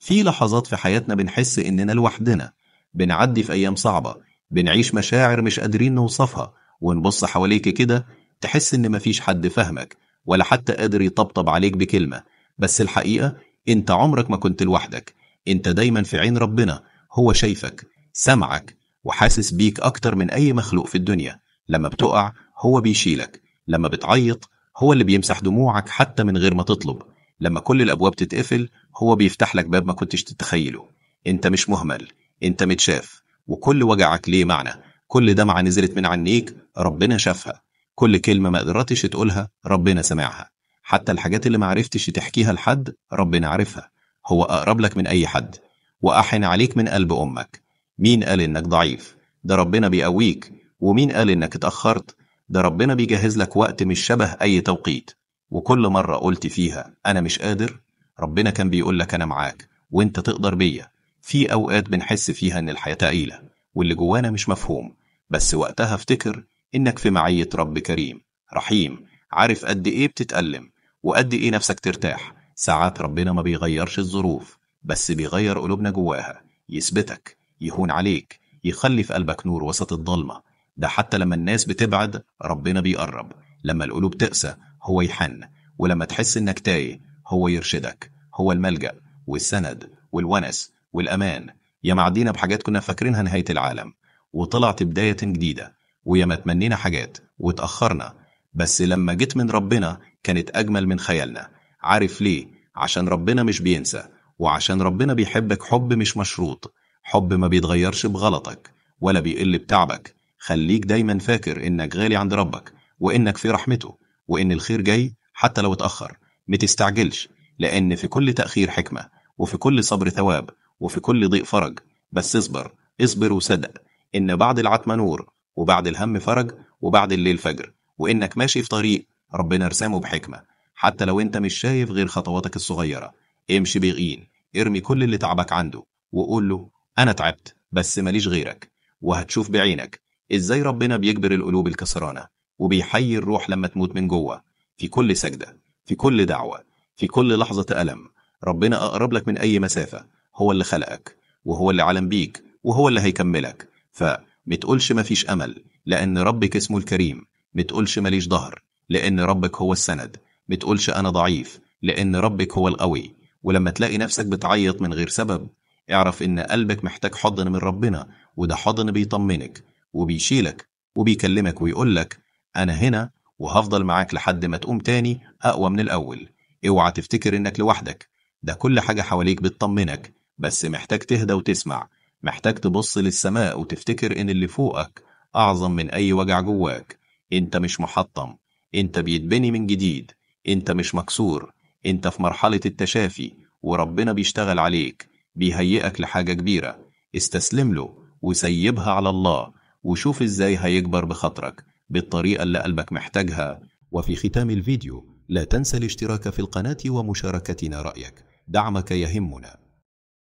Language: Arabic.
في لحظات في حياتنا بنحس إننا لوحدنا، بنعدي في أيام صعبة، بنعيش مشاعر مش قادرين نوصفها، ونبص حواليك كده تحس إن مفيش حد فهمك ولا حتى قادر يطبطب عليك بكلمة. بس الحقيقة انت عمرك ما كنت لوحدك، انت دايما في عين ربنا. هو شايفك، سمعك، وحاسس بيك أكتر من أي مخلوق في الدنيا. لما بتقع هو بيشيلك، لما بتعيط هو اللي بيمسح دموعك حتى من غير ما تطلب، لما كل الأبواب تتقفل هو بيفتح لك باب ما كنتش تتخيله. انت مش مهمل، انت متشاف، وكل وجعك ليه معنى. كل دمعة نزلت من عينيك ربنا شافها، كل كلمة ما قدرتش تقولها ربنا سمعها، حتى الحاجات اللي ما عرفتش تحكيها لحد ربنا عارفها. هو أقرب لك من أي حد، وأحن عليك من قلب أمك. مين قال إنك ضعيف؟ ده ربنا بيقويك. ومين قال إنك اتأخرت؟ ده ربنا بيجهز لك وقت مش شبه أي توقيت. وكل مرة قلت فيها أنا مش قادر، ربنا كان بيقول لك أنا معاك وإنت تقدر بيا. في أوقات بنحس فيها إن الحياة تقيلة واللي جوانا مش مفهوم، بس وقتها افتكر إنك في معية رب كريم رحيم، عارف قد إيه بتتألم وقد إيه نفسك ترتاح. ساعات ربنا ما بيغيرش الظروف، بس بيغير قلوبنا جواها، يثبتك، يهون عليك، يخلي في قلبك نور وسط الضلمة. ده حتى لما الناس بتبعد ربنا بيقرب، لما القلوب تقسى هو يحن، ولما تحس إنك تايه هو يرشدك. هو الملجأ والسند والونس والأمان. يا معدينا بحاجات كنا فاكرينها نهاية العالم وطلعت بداية جديدة، ويا ما تمنينا حاجات واتأخرنا، بس لما جيت من ربنا كانت أجمل من خيالنا. عارف ليه؟ عشان ربنا مش بينسى، وعشان ربنا بيحبك حب مش مشروط، حب ما بيتغيرش بغلطك ولا بيقل بتعبك. خليك دايما فاكر إنك غالي عند ربك، وإنك في رحمته، وإن الخير جاي حتى لو اتأخر. متستعجلش، لأن في كل تأخير حكمة، وفي كل صبر ثواب، وفي كل ضيق فرج. بس اصبر، اصبر وصدق إن بعد العتمة نور، وبعد الهم فرج، وبعد الليل فجر، وإنك ماشي في طريق ربنا رسامه بحكمة. حتى لو انت مش شايف غير خطواتك الصغيرة، امشي بيقين، ارمي كل اللي تعبك عنده وقول له أنا تعبت بس ماليش غيرك. وهتشوف بعينك إزاي ربنا بيجبر القلوب الكسرانة وبيحيي الروح لما تموت من جوه. في كل سجدة، في كل دعوة، في كل لحظة ألم، ربنا أقرب لك من أي مسافة. هو اللي خلقك، وهو اللي علم بيك، وهو اللي هيكملك. فمتقولش مفيش أمل، لأن ربك اسمه الكريم. متقولش ماليش ظهر، لأن ربك هو السند. متقولش أنا ضعيف، لأن ربك هو القوي. ولما تلاقي نفسك بتعيط من غير سبب، اعرف إن قلبك محتاج حضن من ربنا، وده حضن بيطمنك وبيشيلك وبيكلمك ويقولك أنا هنا وهفضل معاك لحد ما تقوم تاني أقوى من الأول. اوعى تفتكر إنك لوحدك، ده كل حاجة حواليك بتطمنك، بس محتاج تهدى وتسمع. محتاج تبص للسماء وتفتكر إن اللي فوقك أعظم من أي وجع جواك. انت مش محطم، انت بيتبني من جديد. انت مش مكسور، انت في مرحلة التشافي، وربنا بيشتغل عليك، بيهيئك لحاجة كبيرة. استسلم له وسيبها على الله، وشوف ازاي هيكبر بخاطرك بالطريقة اللي قلبك محتاجها. وفي ختام الفيديو لا تنسى الاشتراك في القناة ومشاركتنا رأيك، دعمك يهمنا.